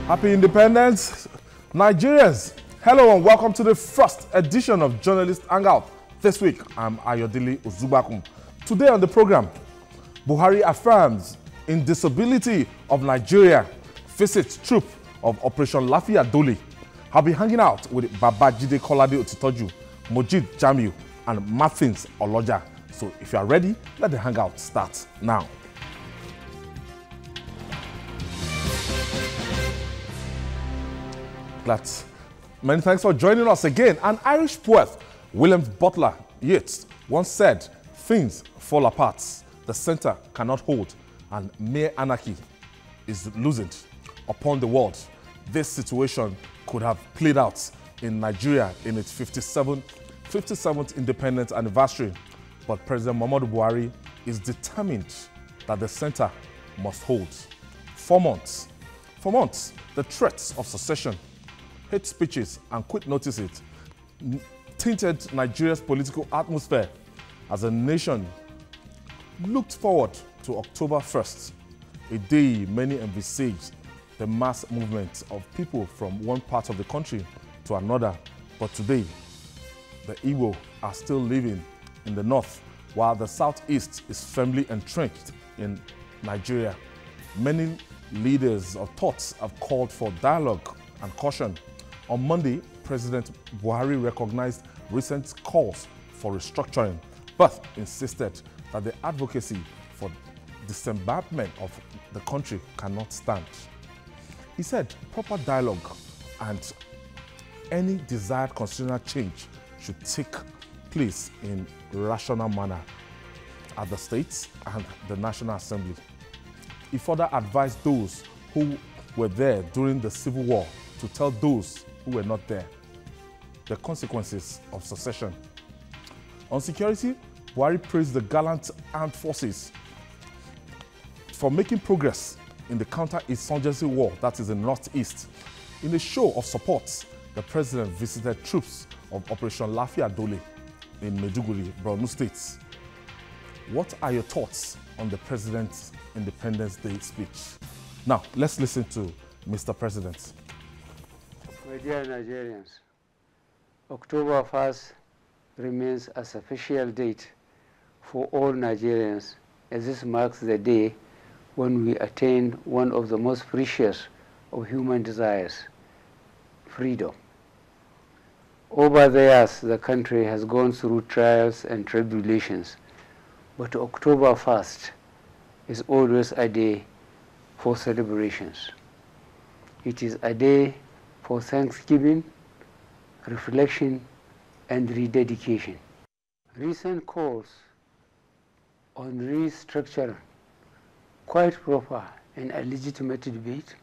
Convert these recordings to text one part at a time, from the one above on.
Happy Independence, Nigerians. Hello and welcome to the first edition of Journalist Hangout. This week, I'm Ayodele Ozubakum. Today on the program, Buhari affirms indissolubility of Nigeria, visits troop of Operation Lafia Dole. I'll be hanging out with Babajide Kolade Otitoju, Mojid Jamiu, and Martins Oloja. So if you are ready, let the hangout start now. Many thanks for joining us again. An Irish poet, William Butler Yeats, once said, "Things fall apart, the center cannot hold, and mere anarchy is loosened upon the world." This situation could have played out in Nigeria in its 57th independence anniversary, but President Muhammadu Buhari is determined that the center must hold. For months, the threats of secession, hate speeches, and quit notices tainted Nigeria's political atmosphere as a nation looked forward to October 1st, a day many envisaged the mass movement of people from one part of the country to another. But today, the Igbo are still living in the north, while the southeast is firmly entrenched in Nigeria. Many leaders of thoughts have called for dialogue and caution. On Monday, President Buhari recognized recent calls for restructuring, but insisted that the advocacy for disembarkment of the country cannot stand. He said proper dialogue and any desired constitutional change should take place in rational manner at the states and the National Assembly. He further advised those who were there during the Civil War to tell those who were not there the consequences of secession. On security, Buhari praised the gallant armed forces for making progress in the counter-insurgency war that is in the northeast. In a show of support, the president visited troops of Operation Lafia Dole in Maiduguri, Borno State. What are your thoughts on the president's Independence Day speech? Now, let's listen to Mr. President. My dear Nigerians, October 1st remains as a official date for all Nigerians, as this marks the day when we attain one of the most precious of human desires, freedom. Over the years, the country has gone through trials and tribulations, but October 1st is always a day for celebrations. It is a day for thanksgiving, reflection, and rededication. Recent calls on restructuring, quite proper and a legitimate debate,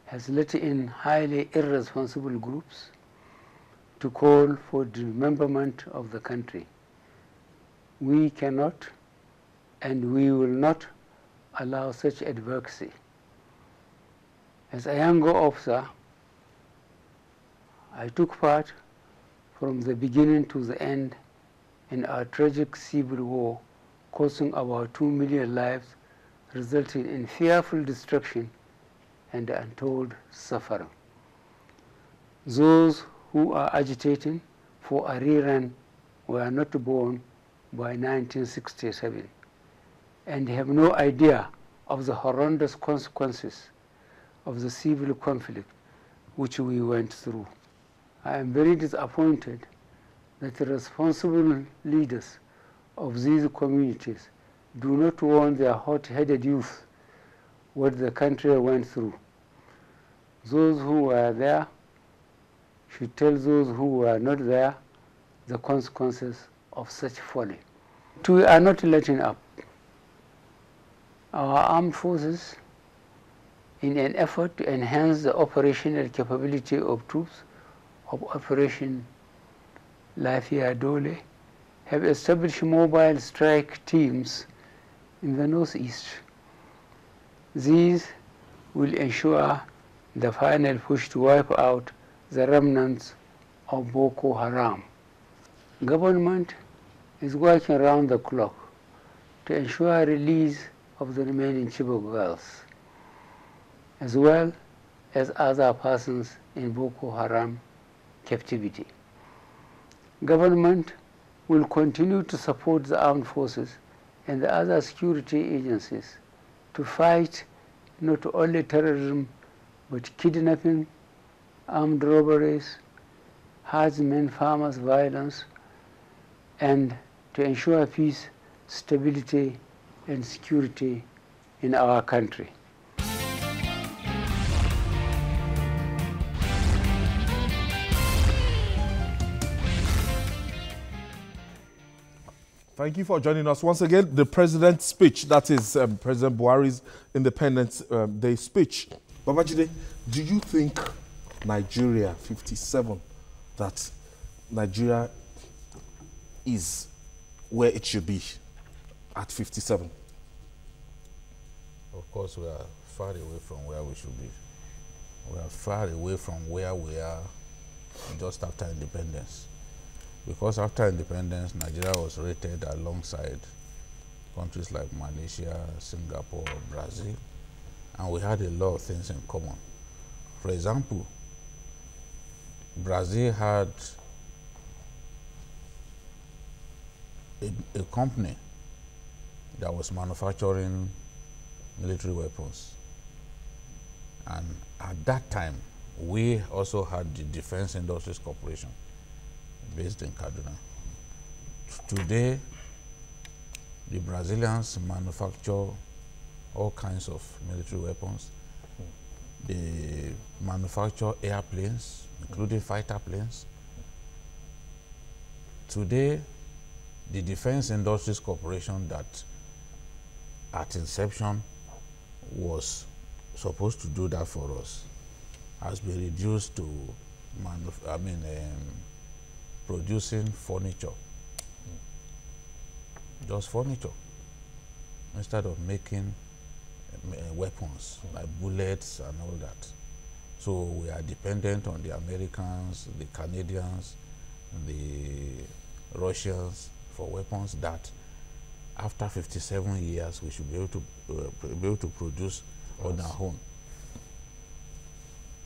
has let in highly irresponsible groups to call for dismemberment of the country. We cannot and we will not allow such advocacy. As a younger officer, I took part from the beginning to the end in our tragic civil war, costing about 2 million lives, resulting in fearful destruction and untold suffering. Those who are agitating for a rerun were not born by 1967 and have no idea of the horrendous consequences of the civil conflict which we went through. I am very disappointed that the responsible leaders of these communities do not warn their hot-headed youth what the country went through. Those who were there should tell those who were not there the consequences of such folly. We are not letting up. Our armed forces, in an effort to enhance the operational capability of troops of Operation Lafia Dole, have established mobile strike teams in the northeast. These will ensure the final push to wipe out the remnants of Boko Haram. Government is working around the clock to ensure release of the remaining Chibok girls. As well, as other persons in Boko Haram captivity. Government will continue to support the armed forces and the other security agencies to fight not only terrorism but kidnapping, armed robberies, herdsmen, farmers violence, and to ensure peace, stability, and security in our country. Thank you for joining us once again. The President's speech, that is President Buhari's Independence Day speech. Babajide, do you think Nigeria 57, that Nigeria is where it should be at 57? Of course, we are far away from where we should be. We are far away from where we are just after independence. Because after independence, Nigeria was rated alongside countries like Malaysia, Singapore, Brazil, and we had a lot of things in common. For example, Brazil had a company that was manufacturing military weapons. And at that time, we also had the Defense Industries Corporation based in Kaduna. Today, the Brazilians manufacture all kinds of military weapons. They manufacture airplanes, including fighter planes. Today, the Defense Industries Corporation that at inception was supposed to do that for us has been reduced to producing furniture. Just furniture, instead of making weapons like bullets and all that. So we are dependent on the Americans, the Canadians, the Russians for weapons that after 57 years we should be able to produce on our own.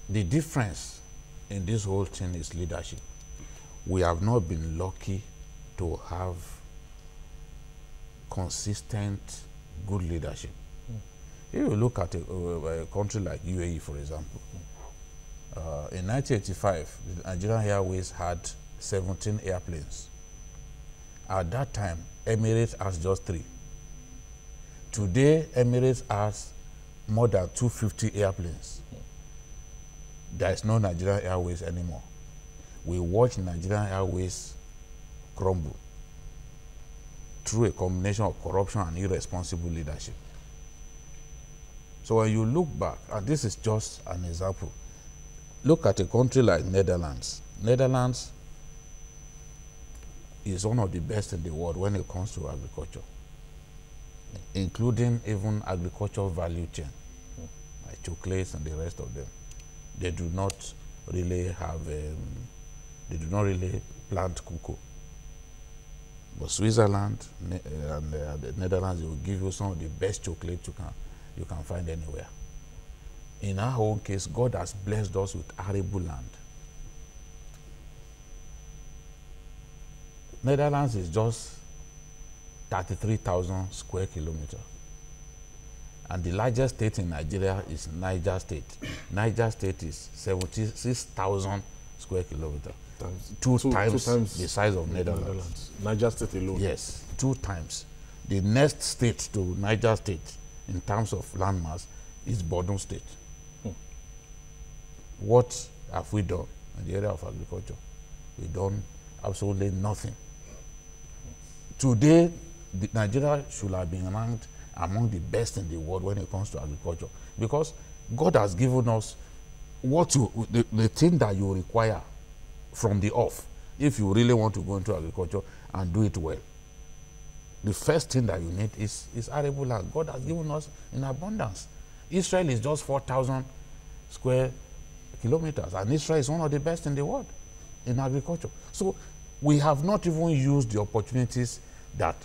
The difference in this whole thing is leadership. We have not been lucky to have consistent, good leadership. If you look at a country like UAE, for example, in 1985, the Nigerian Airways had 17 airplanes. At that time, Emirates has just 3. Today, Emirates has more than 250 airplanes. There is no Nigerian Airways anymore. We watch Nigerian Airways crumble through a combination of corruption and irresponsible leadership. So when you look back, and this is just an example, look at a country like Netherlands. Netherlands is one of the best in the world when it comes to agriculture, including even agricultural value chain, like chocolates and the rest of them. They do not really have, they do not really plant cocoa. But Switzerland and the Netherlands, they will give you some of the best chocolate you can find anywhere. In our own case, God has blessed us with arable land. Netherlands is just 33,000 square kilometers. And the largest state in Nigeria is Niger State. Niger State is 76,000 square kilometers. Two times the size of Netherlands. Niger State alone. Yes, 2 times. The next state to Niger State in terms of landmass is Borno State. What have we done in the area of agriculture? We've done absolutely nothing. Today, Nigeria should have been ranked among the best in the world when it comes to agriculture, because God has given us the thing that you require from the off if you really want to go into agriculture and do it well. The first thing that you need is arable land. God has given us in abundance. Israel is just 4,000 square kilometers, and Israel is one of the best in the world in agriculture. So we have not even used the opportunities that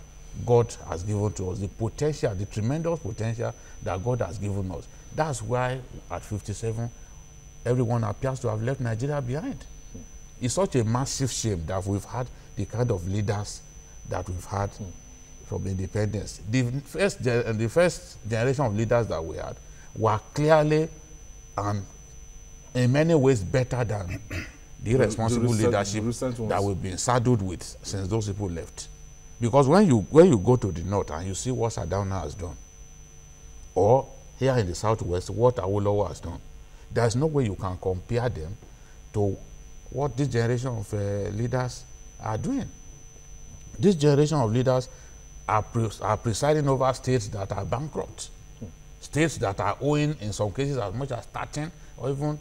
God has given to us, the potential, the tremendous potential that God has given us. That's why at 57, everyone appears to have left Nigeria behind. It's such a massive shame that we've had the kind of leaders that we've had from independence. The first generation of leaders that we had were clearly and in many ways better than the irresponsible leadership that we've been saddled with since those people left. Because when you go to the north and you see what Sardauna has done, or here in the southwest, what Awolowo has done, there's no way you can compare them to what this generation of leaders are doing. This generation of leaders are presiding over states that are bankrupt, states that are owing, in some cases, as much as 13 or even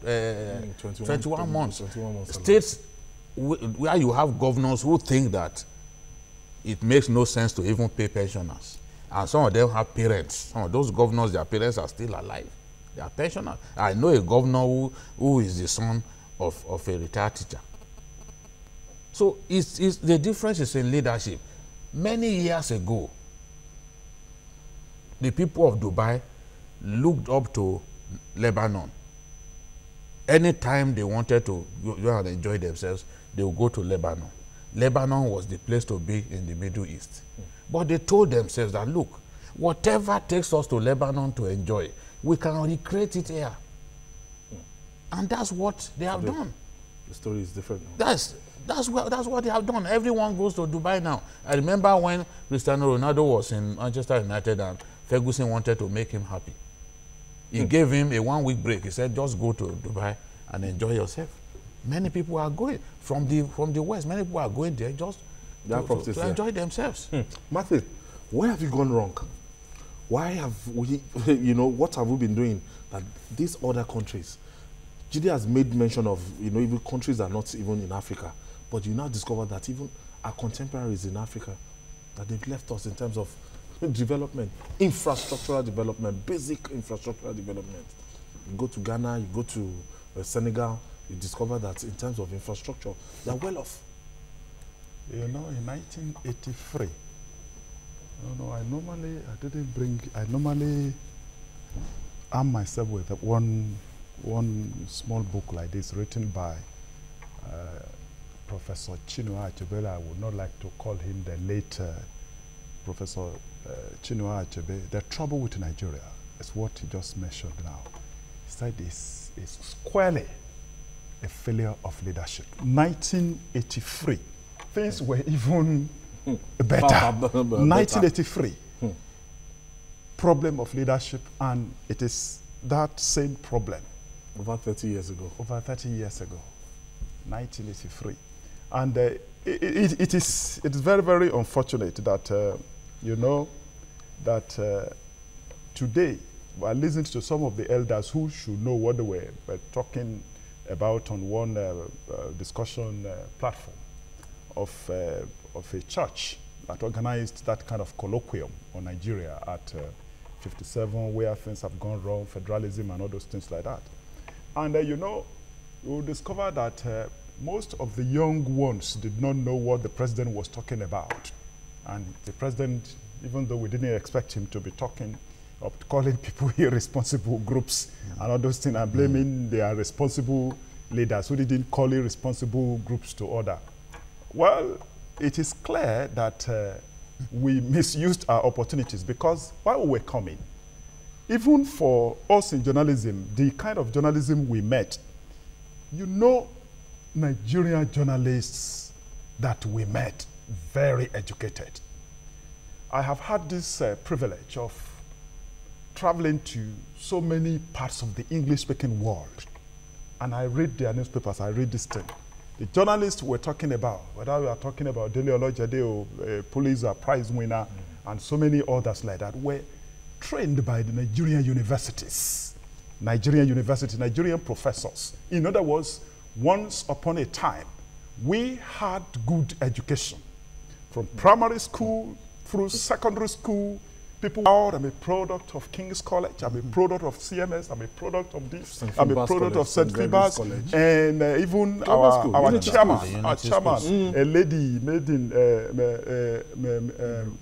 21 months. States where you have governors who think that it makes no sense to even pay pensioners. And some of them have parents. Some of those governors, their parents are still alive. They are pensioners. I know a governor who is the son of a retired teacher. So the difference is in leadership. Many years ago, the people of Dubai looked up to Lebanon. Anytime they wanted to go and enjoy themselves, they would go to Lebanon. Lebanon was the place to be in the Middle East. But they told themselves that, look, whatever takes us to Lebanon to enjoy, we can recreate it here. And that's what they have done. The story is different. That's what they have done. Everyone goes to Dubai now. I remember when Cristiano Ronaldo was in Manchester United and Ferguson wanted to make him happy. He gave him a 1-week break. He said, just go to Dubai and enjoy yourself. Many people are going from the West. Many people are going there just to enjoy themselves. Matthew, where have you gone wrong? Why have we, what have we been doing that these other countries? Jide has made mention of, even countries that are not even in Africa, but you now discover that even our contemporaries in Africa, that they've left us in terms of development, infrastructural development, basic infrastructural development. You go to Ghana, you go to Senegal, you discover that in terms of infrastructure, they're well off. In 1983, I normally arm myself with one small book like this written by Professor Chinua Achebe. I would not like to call him the late Professor Chinua Achebe. The trouble with Nigeria is what he just mentioned now. He said it's squarely a failure of leadership. 1983, things were even better. 1983, problem of leadership, and it is that same problem. Over 30 years ago. Over 30 years ago, 1983. And it is very, very unfortunate that, today, I listened to some of the elders who should know what they were talking about on one discussion platform of a church that organized that kind of colloquium on Nigeria at 57, where things have gone wrong, federalism and all those things like that. And you'll discover that most of the young ones did not know what the president was talking about. And the president, even though we didn't expect him to be talking of calling people irresponsible groups and all those things, and blaming their responsible leaders who didn't call irresponsible groups to order. Well, it is clear that we misused our opportunities, because while we were coming, even for us in journalism, the kind of journalism we met, Nigerian journalists that we met, very educated. I have had this privilege of traveling to so many parts of the English-speaking world, and I read their newspapers, I read this thing. The journalists were talking about, whether we are talking about Dele Olojade or Pulitzer Prize winner, and so many others like that, were trained by the Nigerian universities, Nigerian professors. In other words, once upon a time, we had good education. From primary school through secondary school, people are, I'm a product of King's College, I'm a product of CMS, I'm a product of this, I'm a product of St. Philbas, and even our chairman, a lady made in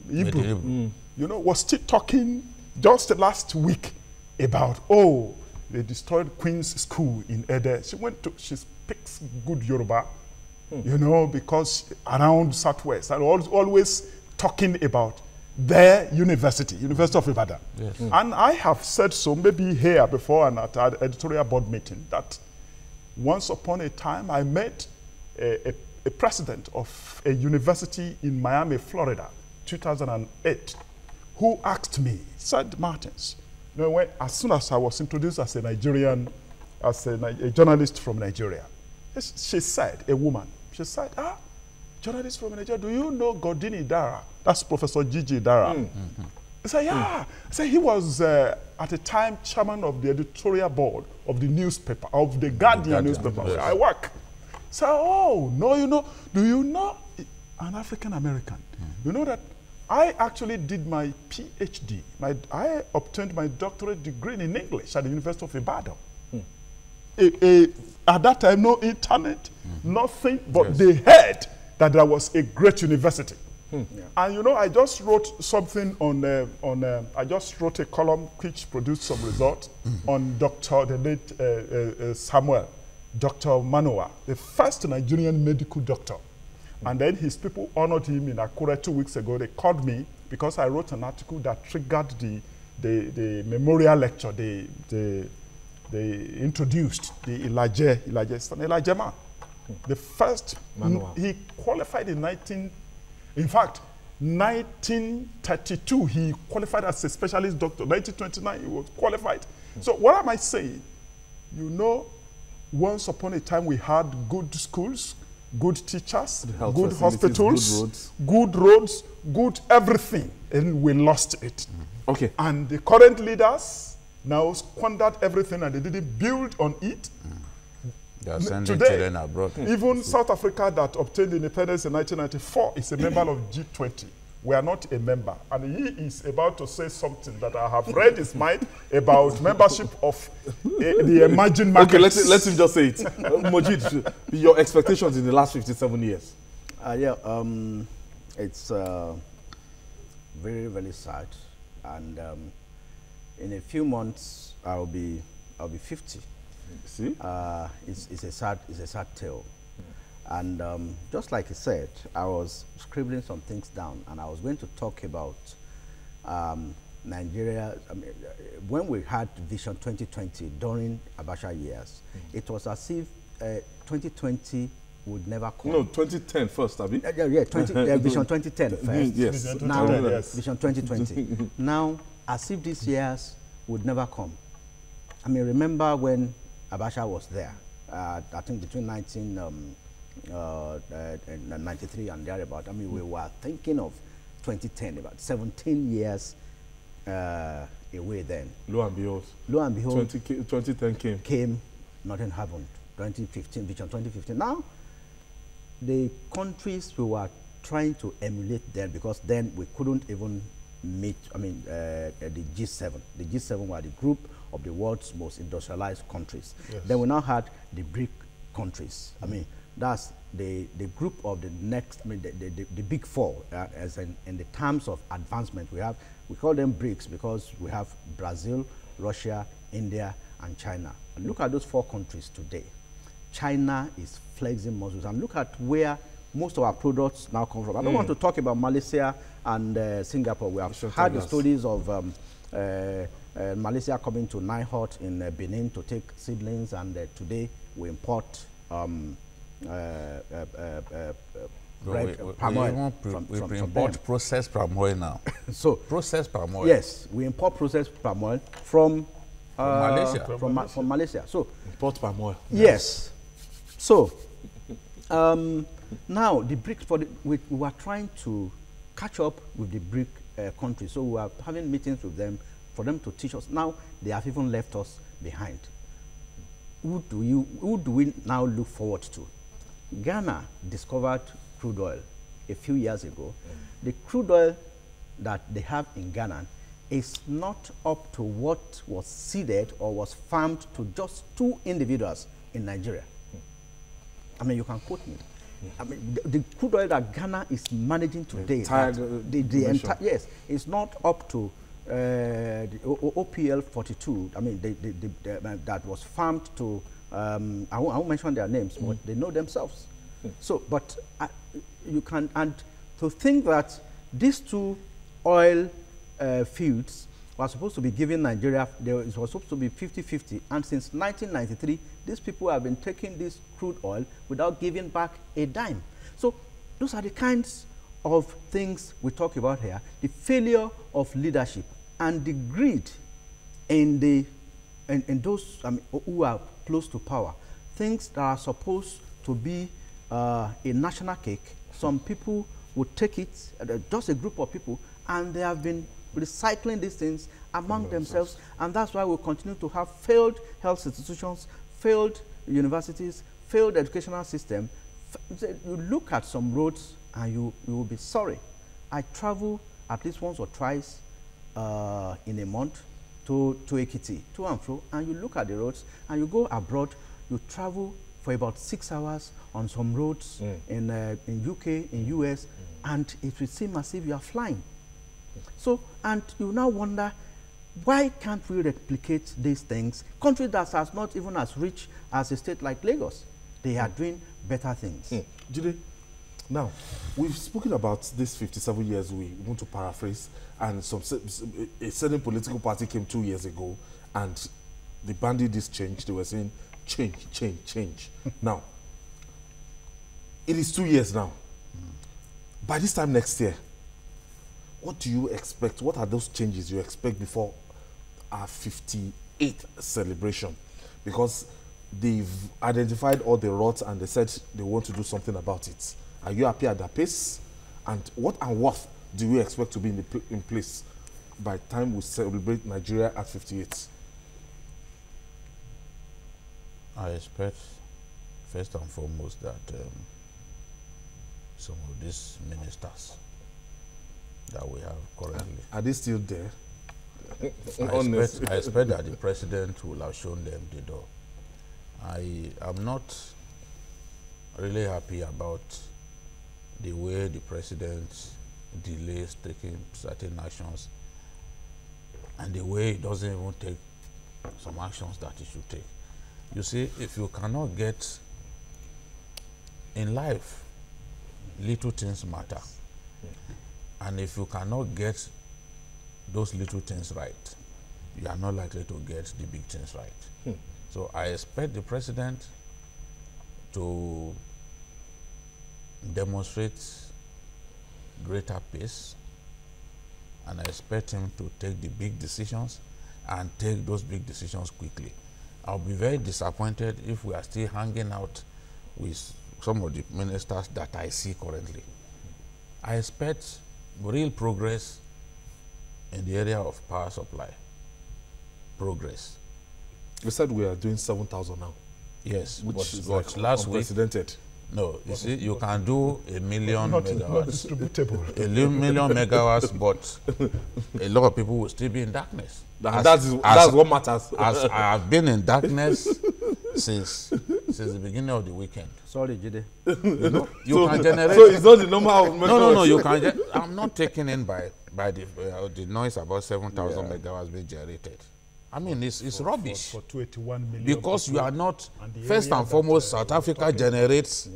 Hebrew, was still talking just last week about, they destroyed Queen's School in Ede. She speaks good Yoruba, you know, because around Southwest, and always talking about their university, University of Ibadan. Yes. And I have said so, maybe here before and at our editorial board meeting, that once upon a time I met a president of a university in Miami, Florida, 2008, who asked me, said, Martins, you know, as soon as I was introduced as a Nigerian, as a journalist from Nigeria, she said, a woman, she said, journalist from Nigeria, do you know Godini Dara? That's Professor Gigi Dara. I said, yeah. I said, he was at the time chairman of the editorial board of the newspaper, of the Guardian newspaper where I work. So, oh, no, you know, do you know, an African American, you know that I actually did my PhD. I obtained my doctorate degree in English at the University of Ibadan. At that time, no internet, nothing, but they heard that there was a great university. And you know, I just wrote something I just wrote a column which produced some results on the late Samuel, Dr. Manoa, the first Nigerian medical doctor. And then his people honored him in Akure 2 weeks ago. They called me because I wrote an article that triggered the memorial lecture. They introduced the Elijah man. The first, he qualified in 1932, he qualified as a specialist doctor. 1929, he was qualified. So what am I saying? You know, once upon a time we had good schools, good teachers, good hospitals, good roads, good everything, and we lost it. Okay. And the current leaders now squandered everything and they didn't build on it. They are sending children abroad. Even South Africa that obtained independence in 1994 is a member of G20. We are not a member. And he is about to say something that I have read his mind about membership of the emerging markets. Okay, let him just say it. Mojid, your expectations in the last 57 years? It's very, very sad. And in a few months, I'll be 50. See? It's a sad tale. And just like he said, I was scribbling some things down, and I was going to talk about Nigeria. I mean, when we had Vision 2020 during Abacha years, it was as if 2020 would never come. No, 2010 first, Abi. Vision 2010 first. Yes. Now, Vision 2020. Now, as if these years would never come. I mean, remember when Abacha was there, I think between 1993 and thereabout. I mean, we were thinking of 2010, about 17 years away then. Lo and behold, 2010 came, nothing happened. 2015, Vision 2015. Now, the countries we were trying to emulate then, because then we couldn't even meet, the G7. The G7 were the group of the world's most industrialized countries. Yes. Then we now had the BRIC countries. I mean, that's the group of the next, the big four, as in the terms of advancement. We call them BRICS because we have Brazil, Russia, India, and China. And look at those four countries today. China is flexing muscles, and look at where most of our products now come from. I don't want to talk about Malaysia and Singapore. We have heard the stories of Malaysia coming to Nihot in Benin to take seedlings, and today we import palm oil we import processed palm oil now. So processed palm oil. Yes, we import processed palm oil from Malaysia. From Malaysia. So import palm oil. Yes. So now the BRICS, we were trying to catch up with the BRIC countries. So we were having meetings with them for them to teach us. Now they have even left us behind. Who do we now look forward to? Ghana discovered crude oil a few years ago. The crude oil that they have in Ghana is not up to what was seeded or was farmed to just 2 individuals in Nigeria. I mean, you can quote me. I mean, the crude oil that Ghana is managing today, yes, it's not up to OPL 42, I mean, that was farmed to, I won't mention their names, but they know themselves. So, but you can, and to think that these two oil fields were supposed to be giving Nigeria, it was supposed to be 50-50, and since 1993, these people have been taking this crude oil without giving back a dime. So those are the kinds of things we talk about here, the failure of leadership and the greed in those who are close to power. Things that are supposed to be a national cake, some people would take it, just a group of people, and they have been recycling these things among themselves, and that's why we continue to have failed health institutions, failed universities, failed educational system. You look at some roads and you will be sorry. I travel at least once or twice in a month to Ekiti, to and fro, and you look at the roads, and you go abroad, you travel for about 6 hours on some roads in UK, in US, and it will seem as if you are flying. So, and you now wonder, why can't we replicate these things? Countries that are not even as rich as a state like Lagos, they are doing better things. Jide, now, we've spoken about this 57 years, we want to paraphrase, and a certain political party came 2 years ago, and they bandied this change. They were saying, change, change, change. Now, it is 2 years now. By this time next year, what do you expect? What are those changes you expect before our 58th celebration? Because they've identified all the rots and they said they want to do something about it. Are you happy at that pace? And what do you expect to be in place by the time we celebrate Nigeria at 58? I expect, first and foremost, that some of these ministers that we have currently, are they still there? I expect that the president will have shown them the door. I am not really happy about the way the president delays taking certain actions and the way he doesn't even take some actions that he should take. You see, if you cannot get in life, little things matter. And if you cannot get those little things right, you are not likely to get the big things right. So I expect the president to demonstrate greater pace, and I expect him to take the big decisions and take those big decisions quickly. I'll be very disappointed if we are still hanging out with some of the ministers that I see currently. I expect real progress in the area of power supply. Progress. You said we are doing 7,000 now. Yes, which is but last week, unprecedented. no, you see, you can do a million megawatts. Not distributable. A million megawatts, but a lot of people will still be in darkness. That's what matters. As I have been in darkness since the beginning of the weekend. Sorry, Jide. You can generate. So it's not the number of megawatts. No. You can. I'm not taken in by the noise about 7,000 megawatts being generated. I mean, it's rubbish. For 281 million. Because you are not, and first and foremost, South Africa generates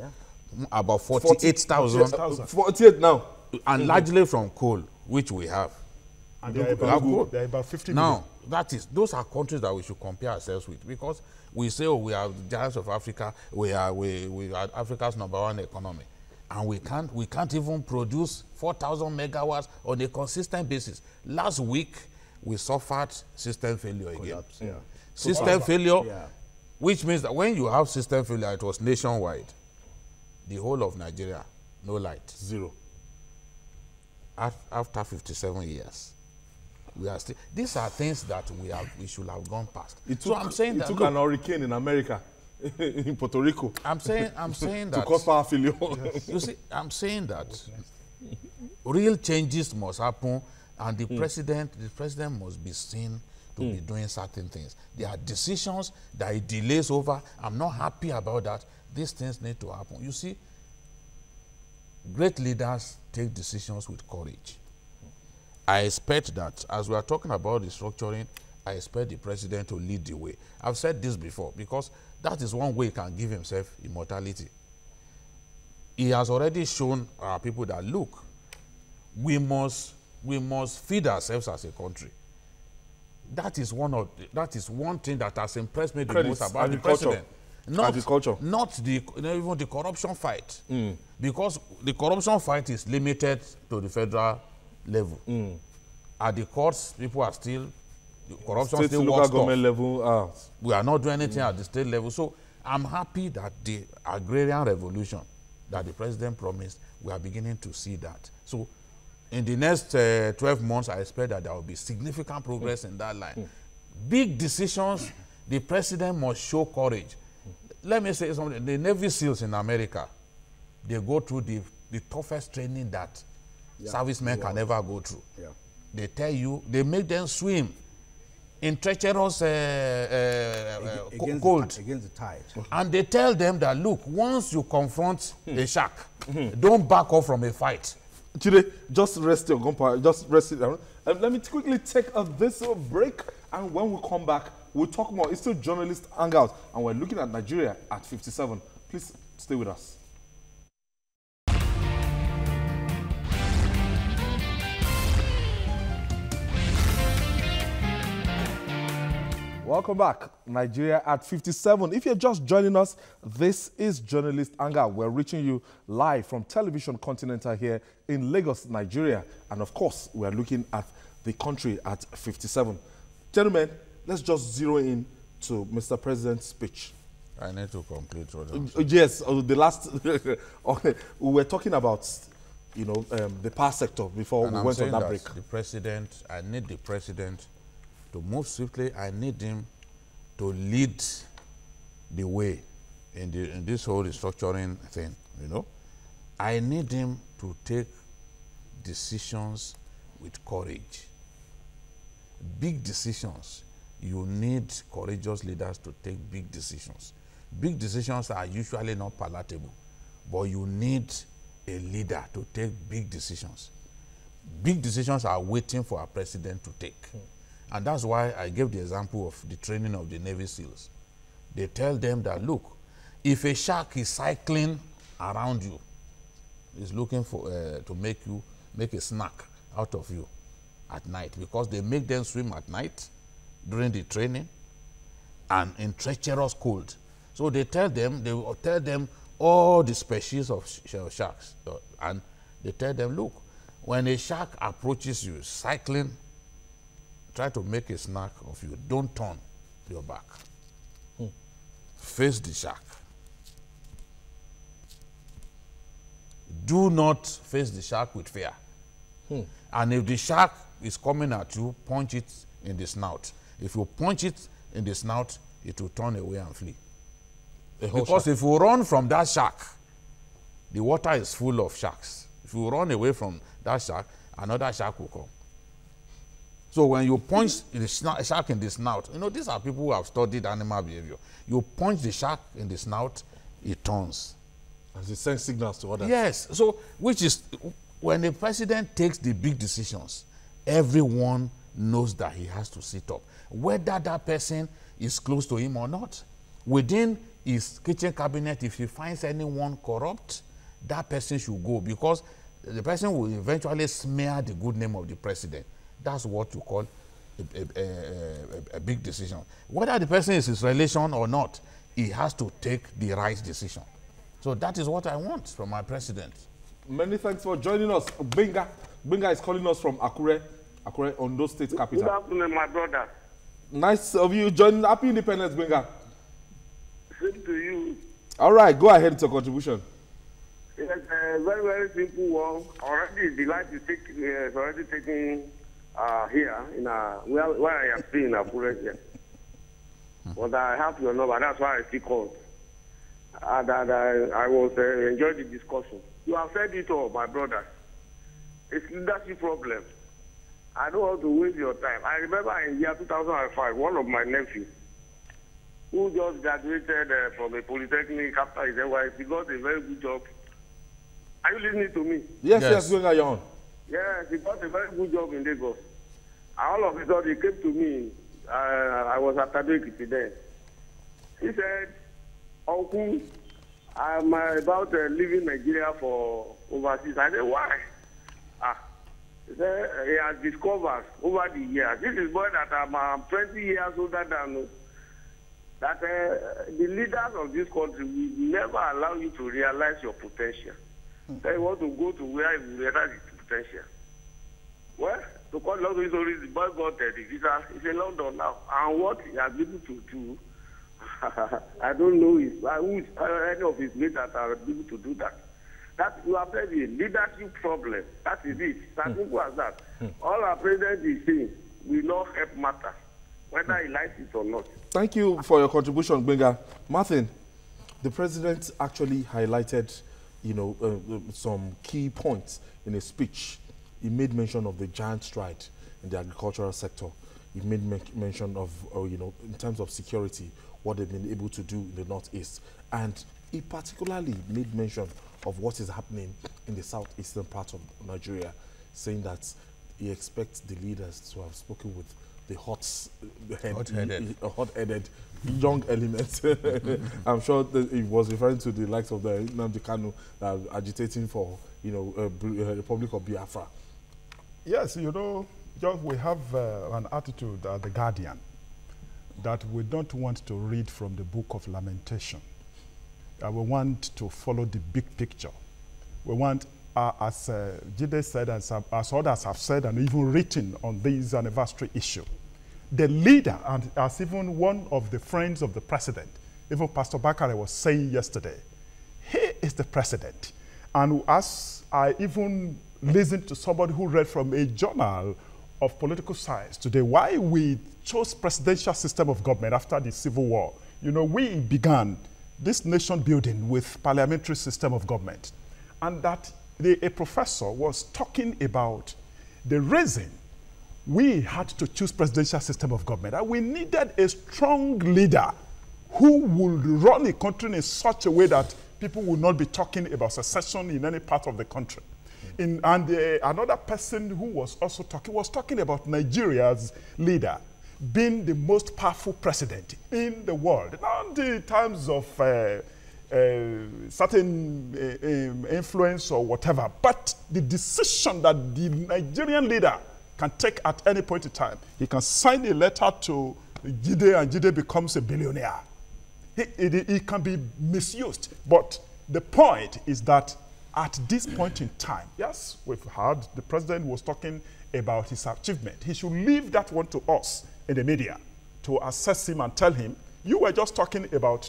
about 48,000. 48 now. And largely from coal, which we have. And they're about 50 now, those are countries that we should compare ourselves with, because we say, oh, we are the giants of Africa, we are Africa's #1 economy. And we can't even produce 4,000 megawatts on a consistent basis. Last week, we suffered system failure again. System failure, which means that when you have system failure, it was nationwide. The whole of Nigeria, no light. Zero. After 57 years. We are still, these are things that we should have gone past. I'm saying that it took an hurricane in America, in Puerto Rico. I'm saying that to cause power failure. You see, I'm saying that real changes must happen, and the president must be seen to be doing certain things. There are decisions that he delays over. I'm not happy about that. These things need to happen. You see, great leaders take decisions with courage. I expect that as we are talking about restructuring, I expect the president to lead the way. I've said this before because that is one way he can give himself immortality. He has already shown our people that, look, we must feed ourselves as a country. That is one thing that has impressed me the most about the president. Not even the corruption fight. Because the corruption fight is limited to the federal level. At the courts, people are still, the corruption State, still local works government off. level. We are not doing anything at the state level. So I'm happy that the agrarian revolution that the president promised, we are beginning to see that. So in the next 12 months, I expect that there will be significant progress in that line. Big decisions, the president must show courage. Let me say something. The Navy SEALs in America, they go through the toughest training that servicemen can ever go through. They tell you, they make them swim in treacherous cold. Against the tide. And they tell them that, look, once you confront a shark, don't back off from a fight. Chide, just rest your gunpowder, just rest it down. Let me quickly take this break, and when we come back, we'll talk more. It's still Journalist Hangout, and we're looking at Nigeria at 57. Please stay with us. Welcome back. Nigeria at 57. If you're just joining us, this is Journalist Hangout. We're reaching you live from Television Continental here in Lagos, Nigeria. And of course, we're looking at the country at 57. Gentlemen, let's just zero in to Mr. President's speech. I need to complete. Yes, the last, okay, we were talking about, you know, the power sector before we went on that break. The president, I need the president to move swiftly. I need him to lead the way in this whole restructuring thing, you know. I need him to take decisions with courage. Big decisions. You need courageous leaders to take big decisions. Big decisions are usually not palatable, but you need a leader to take big decisions. Big decisions are waiting for a president to take. And that's why I gave the example of the training of the Navy SEALs. They tell them that, look, if a shark is cycling around you, is looking for to make a snack out of you at night, because they make them swim at night during the training and in treacherous cold. So they will tell them all the species of sharks, and they tell them, look, when a shark approaches you cycling, try to make a snack of you. Don't turn your back. Face the shark. Do not face the shark with fear. And if the shark is coming at you, punch it in the snout. If you punch it in the snout, it will turn away and flee. Because if you run from that shark, the water is full of sharks. If you run away from that shark, another shark will come. So when you punch the shark in the snout, you know, these are people who have studied animal behavior. You punch the shark in the snout, it turns. As it sends signals to others. Yes. So, which is, when the president takes the big decisions, everyone knows that he has to sit up. Whether that person is close to him or not. Within his kitchen cabinet, if he finds anyone corrupt, that person should go, because the person will eventually smear the good name of the president. That's what you call a big decision. Whether the person is his relation or not, he has to take the right decision. So that is what I want from my president. Many thanks for joining us. Benga is calling us from Akure, Ondo State capital. Good afternoon, my brother. Nice of you joining. Happy Independence, Benga. Same to you. All right, go ahead with your contribution. Yes, very, very simple one. Already the light is already taking here in where I am staying in Akure here. But I have your number, that's why I still called. And I was enjoying the discussion. You have said it all, my brother. It's leadership problem. I don't want to waste your time. I remember in year 2005, one of my nephews, who just graduated from a polytechnic after his NYSC, got a very good job. Are you listening to me? Yes, going on. Yes, he got a very good job in Lagos. All of a sudden, he came to me. I was at Tabekiti then. He said, Uncle, I'm about leaving Nigeria for overseas. I said, why? He said, he has discovered over the years. This is boy that I'm 20 years older than that the leaders of this country will never allow you to realize your potential. So you want to go to where you realize your potential. Well, to call London is already the boy got the visa. He's in London now. And what he has been able to do, I don't know any of his mates that are able to do that. That you have said a leadership problem. That is it. As simple as that. All our president is saying will not help matter, whether he likes it or not. Thank you for your contribution, Gbenga. Martin, the president actually highlighted, some key points in a speech. He made mention of the giant stride in the agricultural sector. He made mention of, in terms of security, what they've been able to do in the Northeast. And he particularly made mention of what is happening in the southeastern part of Nigeria, saying that he expects the leaders to have spoken with the hot-headed young elements. I'm sure that he was referring to the likes of the Nnamdi Kanu that are agitating for, Republic of Biafra. Yes, we have an attitude at The Guardian that we don't want to read from the book of lamentation. We want to follow the big picture. We want, as Jide said, as others have said, and even written on this anniversary issue, the leader, and as even one of the friends of the president, even Pastor Bakare was saying yesterday, he is the president. And as I even listened to somebody who read from a journal of political science today, why we chose presidential system of government after the Civil War. We began this nation building with parliamentary system of government. And that a professor was talking about the reason we had to choose presidential system of government. And we needed a strong leader who would run a country in such a way that people would not be talking about secession in any part of the country. Another person who was also talking about Nigeria's leader being the most powerful president in the world, not in terms of certain influence or whatever, but the decision that the Nigerian leader can take at any point in time. He can sign a letter to Jide and Jide becomes a billionaire. He can be misused, but the point is that at this point in time, yes, we've heard the president was talking about his achievement. He should leave that one to us in the media to assess him and tell him, you were just talking about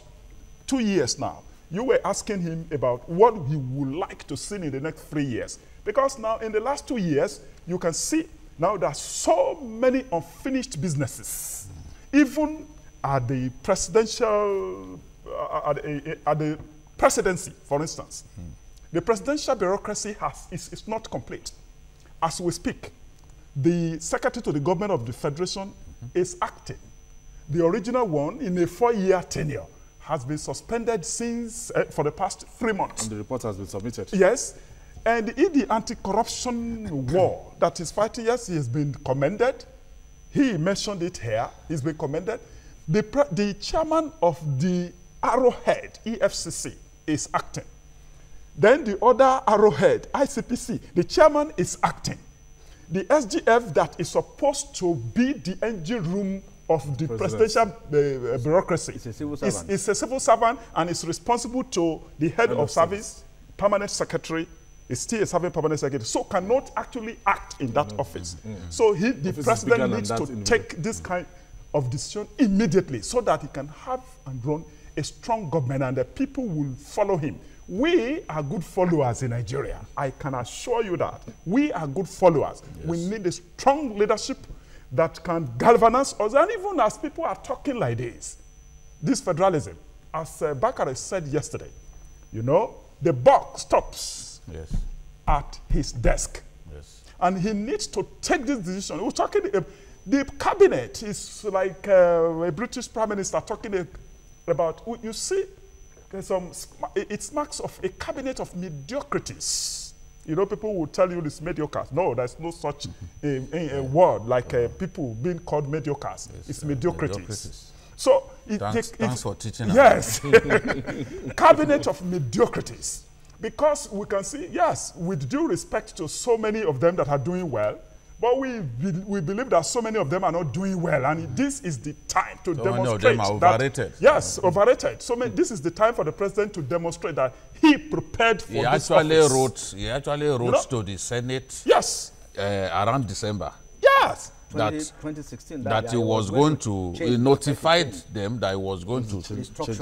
2 years now. You were asking him about what he would like to see in the next 3 years. Because now in the last 2 years, you can see now there are so many unfinished businesses. Even at the presidential, at the presidency, for instance. The presidential bureaucracy is not complete. As we speak, the secretary to the government of the federation is acting. The original one, in a 4-year tenure, has been suspended since for the past 3 months. And the report has been submitted. Yes. And in the anti-corruption war that is fighting, yes, he has been commended. He mentioned it here. He's been commended. The chairman of the Arrowhead, EFCC, is acting. Then the other Arrowhead, ICPC, the chairman is acting. The SGF that is supposed to be the engine room of the presidential bureaucracy it's a civil servant. Is a civil servant and is responsible to the head of service, permanent secretary, is still a serving permanent secretary, so cannot actually act in that office. So the president needs to take this kind of decision immediately so that he can have and run a strong government and the people will follow him. We are good followers in Nigeria. I can assure you that. We are good followers. Yes. We need a strong leadership that can galvanize us. And even as people are talking like this federalism, as Bakare said yesterday, the buck stops at his desk. Yes. And he needs to take this decision. We're talking, the cabinet is like a British prime minister talking about, you see, it marks of a cabinet of mediocrities. You know, people will tell you it's mediocre. No, there's no such a word like people being called mediocres. Yes, it's mediocrities. mediocrities. So thanks for teaching us. Yes, cabinet of mediocrities. Because we can see, yes, with due respect to so many of them that are doing well, but we believe that so many of them are not doing well, and this is the time to demonstrate many of them are overrated. That, yes, overrated. So this is the time for the president to demonstrate that he prepared for this office. He actually wrote to the Senate. Yes. Around December. Yes. 2016. That he was going to, he notified them that he was going to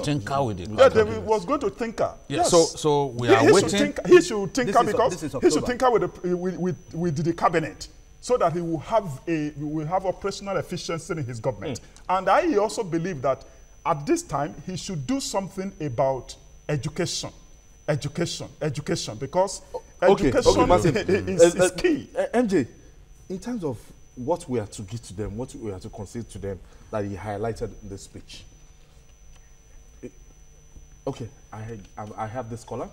tinker with it. Yeah, he was going to tinker. Yeah, yes. So we are waiting. He should tinker because he should tinker with the cabinet, so that he will have operational efficiency in his government. And I also believe that at this time he should do something about education, because education is key. MJ, in terms of what we are to give to them, what we are to concede to them, that he highlighted in the speech. Okay, I have this caller.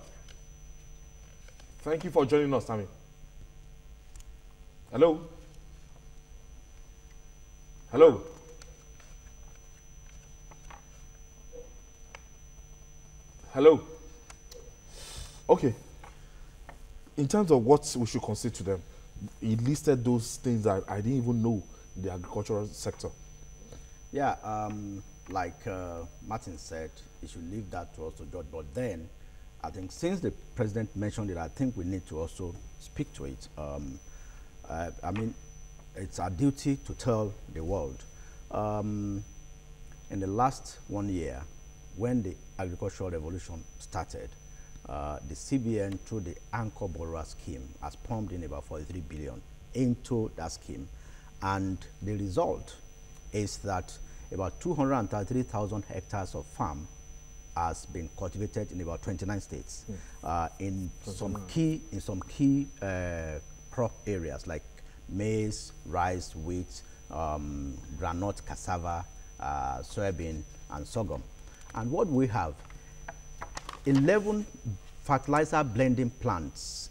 Thank you for joining us, Sammy. Hello? Hello? Hello? Okay. In terms of what we should concede to them, he listed those things that I didn't even know in the agricultural sector. Yeah, like Martin said, he should leave that to us to judge. But then, I think since the president mentioned it, I think we need to also speak to it. I mean, it's our duty to tell the world. In the last 1 year, when the agricultural revolution started, the CBN, through the Anchor Borrower Scheme, has pumped in about 43 billion into that scheme. And the result is that about 233,000 hectares of farm has been cultivated in about 29 states. In some key crop areas like maize, rice, wheat, granite, cassava, soybean, and sorghum. And what we have, 11 fertilizer blending plants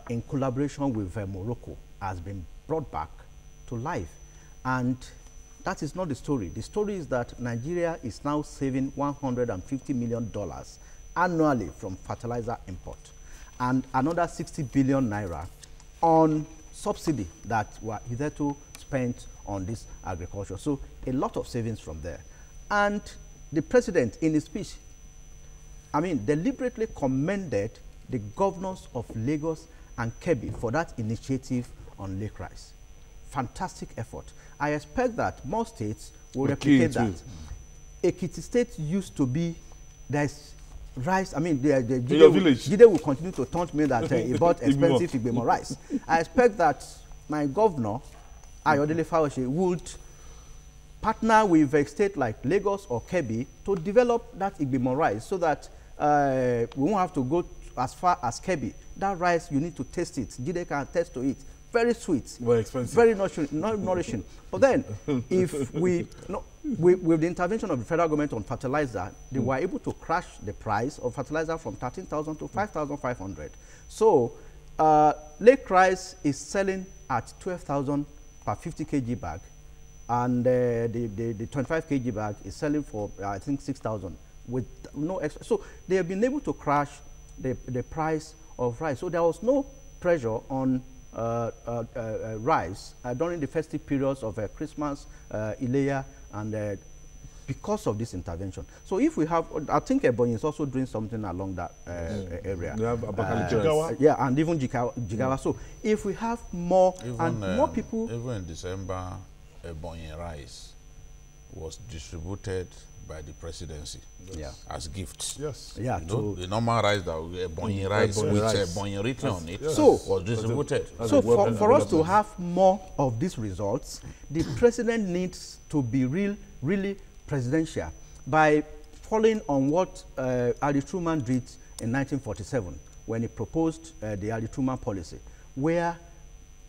in collaboration with Morocco has been brought back to life. And that is not the story. The story is that Nigeria is now saving $150 million annually from fertilizer import, and another 60 billion naira on subsidy that were hitherto spent on this agriculture. So a lot of savings from there. And the president, in his speech, I mean, deliberately commended the governors of Lagos and Kebbi for that initiative on lake rice. Fantastic effort. I expect that more states will replicate that. Ekiti State used to be, there's rice, I mean, Jide will continue to taunt me that he bought expensive Igbimo rice. I expect that my governor, Ayodele Fawoshe, would partner with a state like Lagos or Kebbi to develop that Igbimo rice, so that we won't have to go as far as Kebbi. That rice, you need to taste it. Jide can taste to it. Very sweet, very expensive, very nourishing. But then, if with the intervention of the federal government on fertilizer, they were able to crash the price of fertilizer from 13,000 to 5,500. So, lake rice is selling at 12,000 per 50 kg bag, and the 25 kg bag is selling for I think 6,000 with no extra. So they have been able to crash the price of rice. So there was no pressure on rice during the festive periods of Christmas, Ileya, and because of this intervention. So if we have, I think Ebonyi is also doing something along that area. We have Jigawa. Yeah, and even Jigawa. So if we have more, and more people. Even in December, Ebonyi rice was distributed by the presidency as gifts. Yes. Yeah. You know, the normal rice that Ebonyi rice with Ebonyi written on it was distributed. So for us to have more of these results, the president needs to be really presidential by following on what Ali Truman did in 1947 when he proposed the Ali Truman policy, where,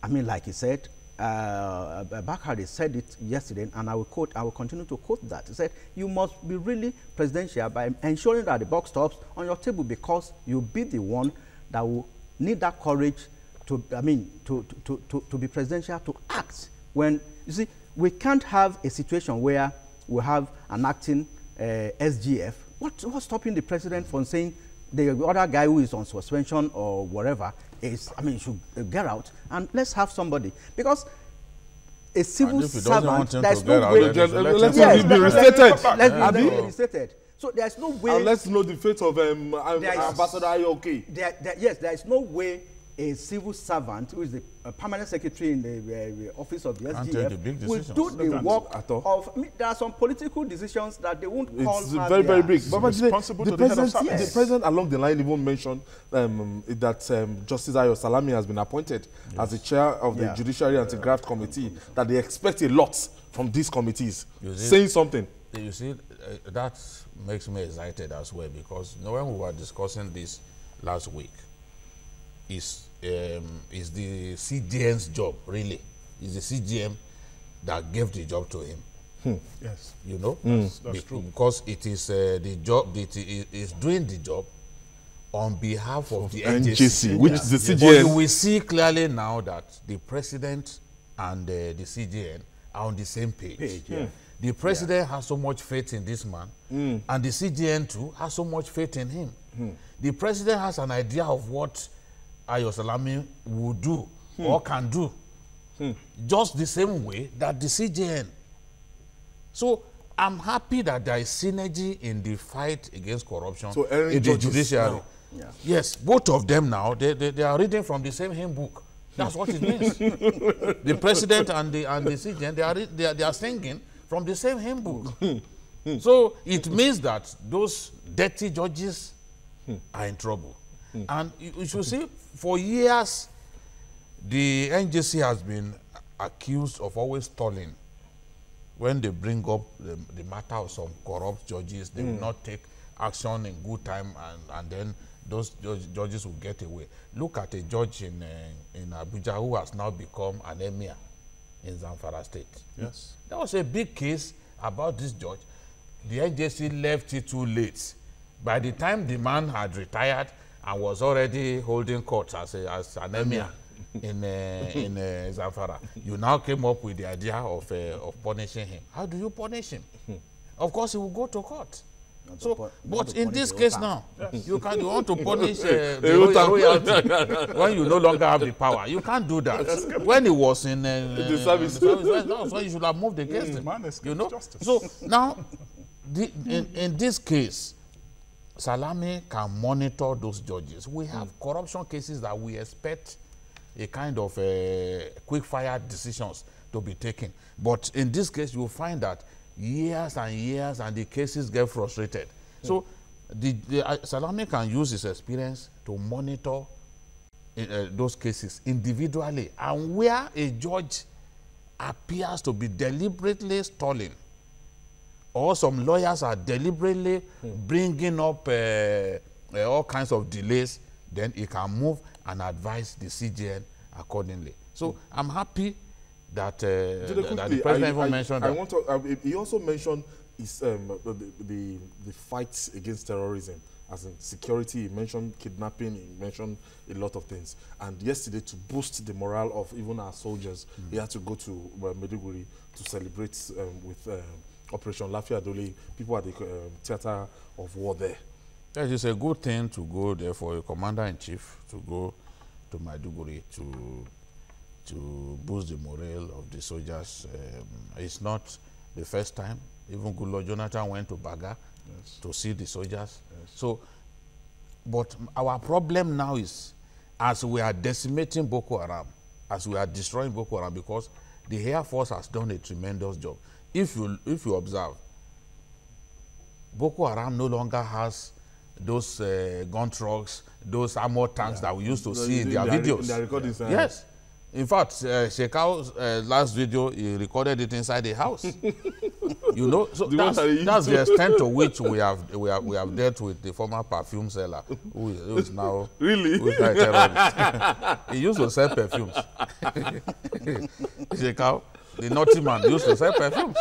I mean, like he said, Buhari said it yesterday, and I will continue to quote that. He said, you must be really presidential by ensuring that the buck stops on your table, because you'll be the one that will need that courage to be presidential, to act when, you see, we can't have a situation where we have an acting SGF. What's stopping the president from saying the other guy who is on suspension or whatever is, I mean, should get out and let's have somebody, because a civil servant, there's no way. Let's be restated. Let's be restated. So there's no way. And let's know the fate of Ambassador Ayoke. Yes, there is no way a civil servant who is the permanent secretary in the office of the SGF will do the work of. I mean, there are some political decisions that they won't call. It's very, very big. But the president along the line even mentioned that Justice Ayo Salami has been appointed as the chair of the Judiciary Anti-Graft Committee, that they expect a lot from these committees, saying something. You see, that makes me excited as well, because when we were discussing this last week, is the CGM's job, really. It's the CGM that gave the job to him. Yes. You know? That's true. Because it is the job, it is doing the job on behalf of the NJC. Which the CGN... But you will see clearly now that the president and the CGN are on the same page. The president has so much faith in this man, and the CGN too has so much faith in him. The president has an idea of what Ayo Salami will do or can do, just the same way that the CGN. So I'm happy that there is synergy in the fight against corruption in the judiciary. Yes, both of them now, they are reading from the same hymn book. That's what it means. The president and the CGN, they are singing from the same hymn book. So it means that those dirty judges are in trouble. And you should see, for years, the NJC has been accused of always stalling. When they bring up the matter of some corrupt judges, they will not take action in good time, and then those judges will get away. Look at a judge in Abuja who has now become an emir in Zamfara State. Yes. There was a big case about this judge. The NJC left it too late. By the time the man had retired and was already holding court as an emir in Zamfara, you now came up with the idea of punishing him. How do you punish him? Of course, he will go to court. So, but in this case now, you want to punish the royalty when you no longer have the power. You can't do that. When he was in the service, that's why you should have moved against him. You know. Justice. So now, in this case, Salami can monitor those judges. We have corruption cases that we expect a kind of quick fire decisions to be taken. But in this case, you will find that years and years, and the cases get frustrated. So Salami can use his experience to monitor those cases individually. And where a judge appears to be deliberately stalling, or some lawyers are deliberately bringing up all kinds of delays, then he can move and advise the CGN accordingly. So I'm happy that, that the president even mentioned that. He also mentioned the fight against terrorism, as in security. He mentioned kidnapping. He mentioned a lot of things. And yesterday, to boost the morale of even our soldiers, he had to go to Maiduguri to celebrate with Operation Lafia Dole, people at the theater of war there. It is a good thing to go there for a commander-in-chief to go to Maiduguri to boost the morale of the soldiers. It's not the first time. Even Goodluck Jonathan went to Baga to see the soldiers. So, but our problem now is, as we are decimating Boko Haram, as we are destroying Boko Haram, because the Air Force has done a tremendous job. If you observe, Boko Haram no longer has those gun trucks, those armored tanks that we used to see in their videos. Yes. In fact, Shekau's last video, he recorded it inside the house. You know, so that's the extent to which we have dealt with the former perfume seller, who is now really who is now a terrorist. He used to sell perfumes. Shekau, the naughty man, used to sell perfumes.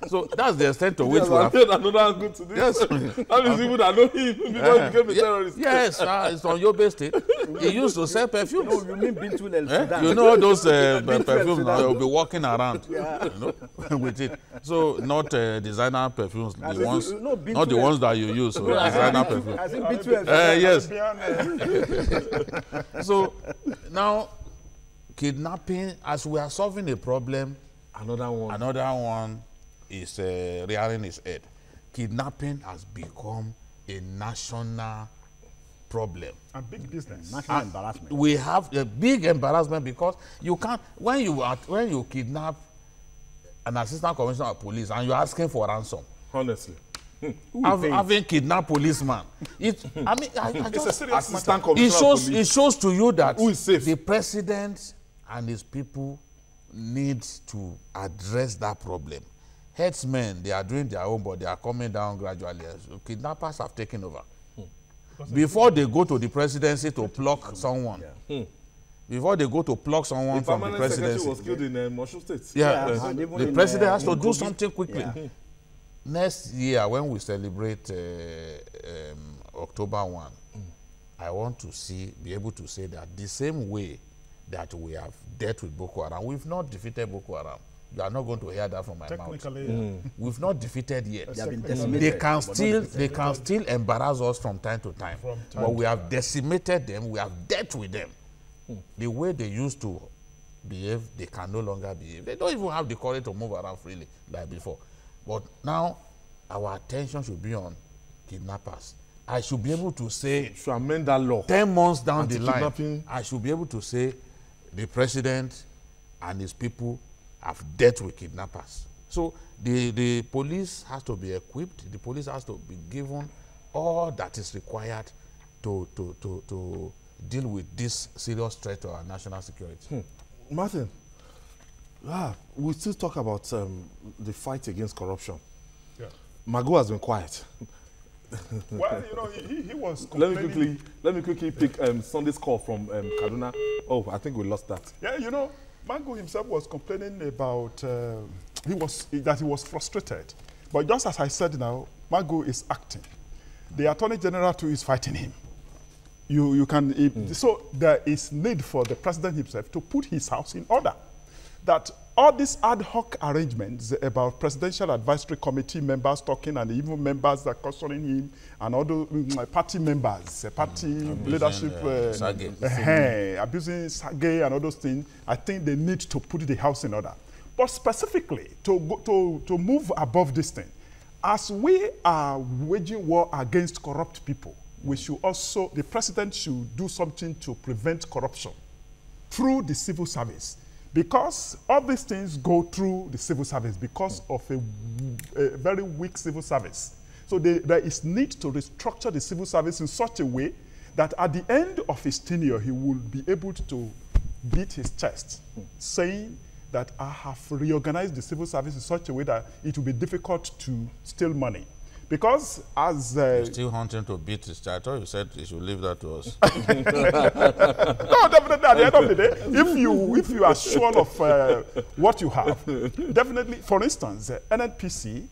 So that's the extent to which we have. Another angle to this. Yes. That means people that know him before he became a terrorist. Yes, it's on your base state. He used to sell perfumes. No, you mean Bintul El Sudan. You know those perfumes now, you'll be walking around with it. So not designer perfumes, the ones, not the ones that you use, so designer perfumes. I think Bintul El Sudan. Yes. So now, kidnapping, as we are solving a problem, Another one is rearing its head. Kidnapping has become a national problem. A big business. National embarrassment. We have a big embarrassment because you can't, when you kidnap an assistant commissioner of police and you're asking for ransom. Honestly. Having kidnapped policeman. I just, It's a serious Assistant matter. commissioner of police. It shows to you that Who is safe? the president and his people need to address that problem. Headsmen, they are doing their own, but they are coming down gradually. So kidnappers have taken over. Before they go to the presidency to pluck someone, before they go to pluck someone from the presidency, secretary was killed in Moshu State. the president has to do something quickly. Yeah. Next year, when we celebrate October 1, I want to be able to say that the same way that we have dealt with Boko Haram, we've not defeated Boko Haram. You are not going to hear that from my mouth. We've not defeated yet. They have been decimated. They can still embarrass us from time to time. But we have decimated them. We have dealt with them. The way they used to behave, they can no longer behave. They don't even have the courage to move around freely like before. But now, our attention should be on kidnappers. I should be able to say, should amend that law. 10 months down the line, Anti-kidnapping. I should be able to say the president and his people have dealt with kidnappers. So the police has to be equipped. The police has to be given all that is required to deal with this serious threat to our national security. Martin, we still talk about the fight against corruption. Yeah. Mago has been quiet. Well, you know, he was Let complaining. me quickly pick Sunday's call from Kaduna. Oh, I think we lost that. Yeah, you know, Mango himself was complaining about he was frustrated. But just as I said now, Mango is acting. The Attorney General too is fighting him. So there is need for the president himself to put his house in order. That all these ad hoc arrangements about presidential advisory committee members talking and even members that are questioning him and other party members, party leadership, abusing Sage and all those things, I think they need to put the house in order. But specifically, to move above this thing, as we are waging war against corrupt people, we should also, the president should do something to prevent corruption through the civil service. Because all these things go through the civil service because of a very weak civil service. So there is need to restructure the civil service in such a way that at the end of his tenure, he will be able to beat his chest, saying that I have reorganized the civil service in such a way that it will be difficult to steal money. Because as... You're still hunting to beat his chest. I thought you said you should leave that to us. No, definitely at the end of the day, if you are sure of what you have, definitely, for instance, NNPC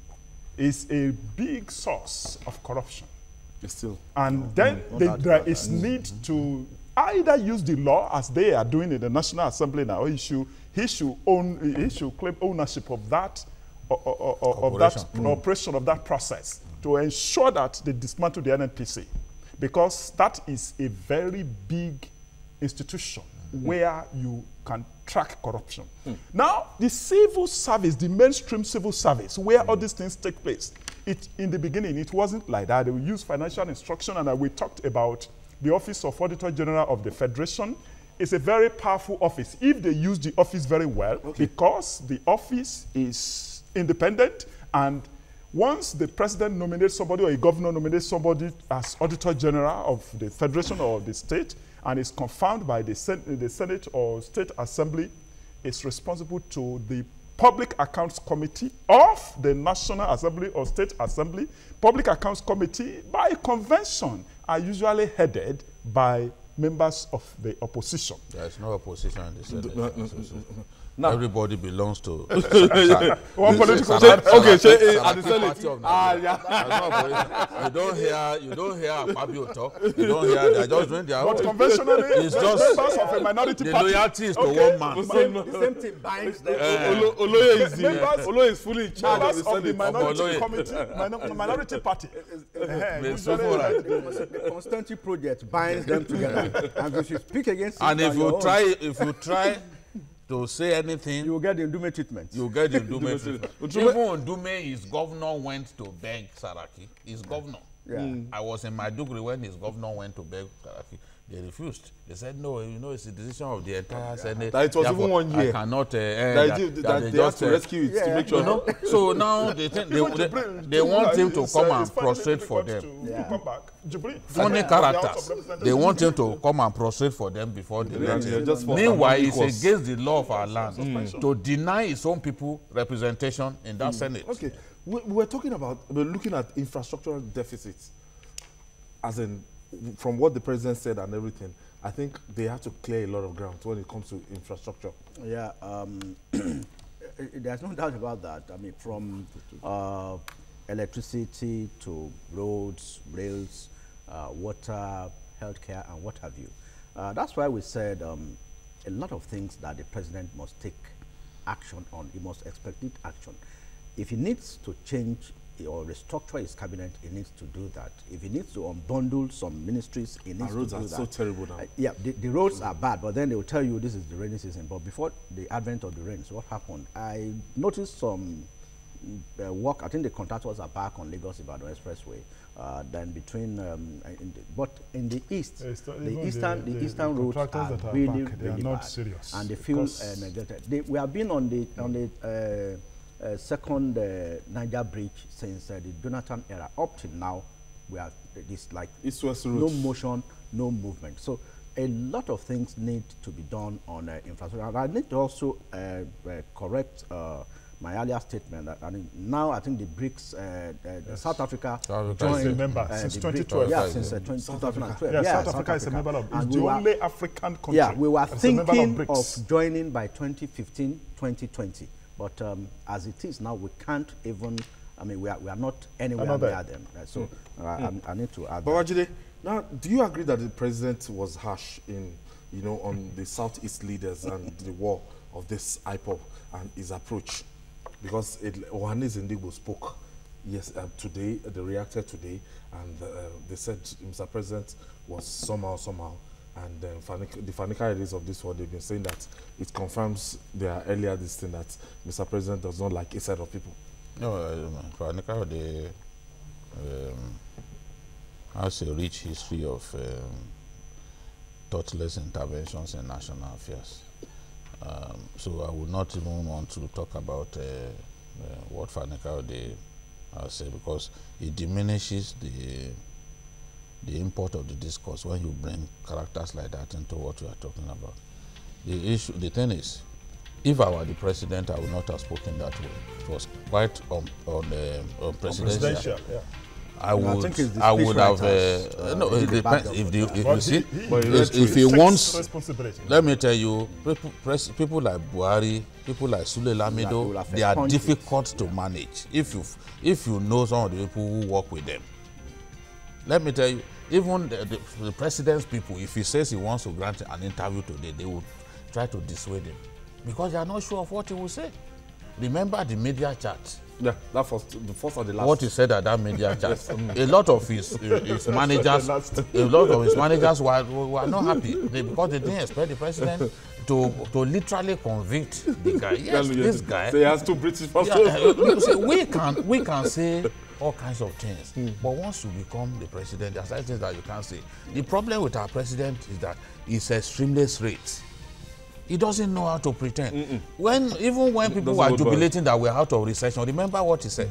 is a big source of corruption. Still. And then there is need to either use the law as they are doing in the National Assembly now, or he should claim ownership of that operation of that process to ensure that they dismantle the NNPC, because that is a very big institution where you can track corruption. Now, the civil service, the mainstream civil service, where all these things take place, in the beginning, it wasn't like that. They would use financial instruction, and we talked about the Office of Auditor General of the Federation. It's a very powerful office if they use the office very well, because the office is independent, and once the president nominates somebody or a governor nominates somebody as Auditor General of the Federation or the state, and is confirmed by the Senate or State Assembly, is responsible to the Public Accounts Committee of the National Assembly or State Assembly. Public Accounts Committee, by convention, are usually headed by members of the opposition. There is no opposition in the Senate. Now, everybody belongs to One political okay, at the Senate. You don't hear Fabio talk. You don't hear. They're just doing their own. But conventionally, it's just members of a minority the party. loyalty is to one man. The same thing binds them. Oloye is fully in charge Members of the of the Senate. minority committee, minority party. The Constantine project binds them together. And if you speak against it, And if you try to say anything, you will get the Ndume treatment. you get the Ndume treatment. Even Ndume, his governor went to beg Saraki. His governor. Yeah. I was in Maiduguri when his governor went to beg Saraki. They refused. They said, no, you know, it's the decision of the entire Senate. That it was even 1 year. I cannot That they have to rescue it to make sure. You know? So now they think they want him to come and prostrate for them. Funny characters. They want him to come and prostrate for them before they let him. Meanwhile, it's against the law of our land to deny his own people representation in that Senate. Okay, we're looking at infrastructural deficits, as in, from what the president said and everything. I think they have to clear a lot of ground when it comes to infrastructure. Yeah, there's no doubt about that. I mean, from electricity to roads, rails, water, healthcare, and what have you. That's why we said a lot of things that the president must take action on. He must expedite action. If he needs to change or restructure his cabinet, he needs to do that. If he needs to unbundle some ministries, he needs to do that. Roads are so terrible now. Yeah, the roads are bad, but then they will tell you this is the rainy season. But before the advent of the rains, what happened? I noticed some work. I think the contractors are back on Lagos-Ibadan Expressway. Then between, but in the east, the eastern roads are really not bad, serious, and they feel neglected. We have been on the second Niger bridge since the Jonathan era. Up till now, we are this like East-West no motion, no movement. So a lot of things need to be done on infrastructure. And I need to also correct my earlier statement. Now I think the BRICS, South Africa joined a member since 2012. Yeah, since 2012. Yeah, South Africa is a member of. It's the only African country. Yeah, we were thinking of joining by 2015, 2020. But as it is now, we can't even. I mean, we are not anywhere near them. So I need to add. But Wajide, now, do you agree that the president was harsh in, on the Southeast leaders and the war of this IPOB and his approach? Because Ohanes Ndigbo spoke today, they reacted today, and they said Mr. President was somehow, and the Fanika release of this one, they've been saying that it confirms their earlier this thing that Mr. President does not like a set of people. No, Fanika, they has a rich history of thoughtless interventions in national affairs. So I would not even want to talk about what Fanika they say, because it diminishes the import of the discourse when you bring characters like that into what we are talking about. The thing is, if I were the president, I would not have spoken that way. It was quite on presidential. Yeah. I would have. No, it depends. If he wants, let me tell you, people like Buhari, people like Sule Lamido, they are difficult to manage. If you know some of the people who work with them, let me tell you, even the president's people, if he says he wants to grant an interview today, they will try to dissuade him because they are not sure of what he will say. Remember the media chat. Yeah, that was the first or the last. What he said at that media chat. A lot of his managers, were not happy because they didn't expect the president to literally convict the guy. Yes, this guy. So he has two British passports. We can say all kinds of things, but once you become the president, there are certain things that you can't say. The problem with our president is that he's extremely straight. He doesn't know how to pretend. Even when people were jubilating that we're out of recession, remember what he said?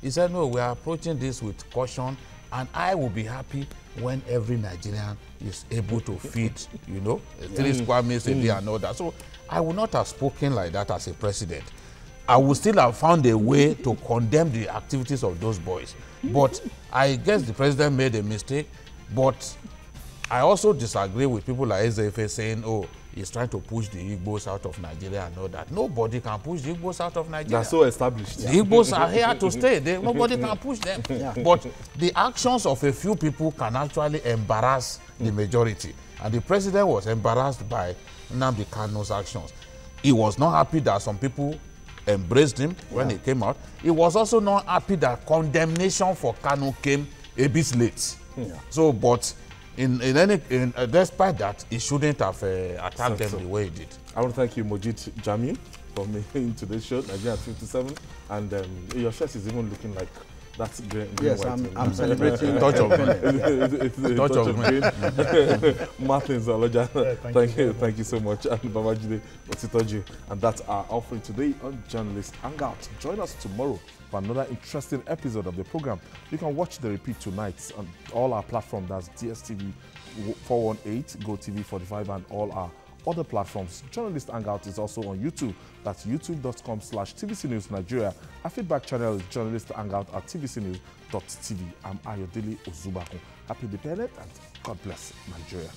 He said, no, we are approaching this with caution, and I will be happy when every Nigerian is able to feed, 3 square meals a day and all that. So I would not have spoken like that as a president. I would still have found a way to condemn the activities of those boys. But I guess the president made a mistake, but I also disagree with people like Ezefe saying, oh, he's trying to push the Igbos out of Nigeria and all that. Nobody can push the Igbos out of Nigeria. They're so established. The Igbos are here to stay. Nobody can push them. But the actions of a few people can actually embarrass the majority. And the president was embarrassed by Nnamdi Kanu's actions. He was not happy that some people embraced him when he came out. He was also not happy that condemnation for Kanu came a bit late. So, but despite that, he shouldn't have attacked them the way he did. I want to thank you, Mojit Jamiu, for making today's show, Nigeria 57. And your shirt is even looking like that's green. Yes, I'm celebrating. Touch of green. It's a touch of green. Martin Zaloja, thank you so much. And Babajide Otitoji. And that's our offering today on Journalist Hangout. Join us tomorrow for another interesting episode of the program. You can watch the repeat tonight on all our platforms. That's DSTV 418, GoTV 45, and all our other platforms. Journalist Hangout is also on YouTube. That's youtube.com/TVC News Nigeria. Our feedback channel is Journalist Hangout at tvcnews.tv. I'm Ayodele Ozubakun. Happy Independence and God bless Nigeria.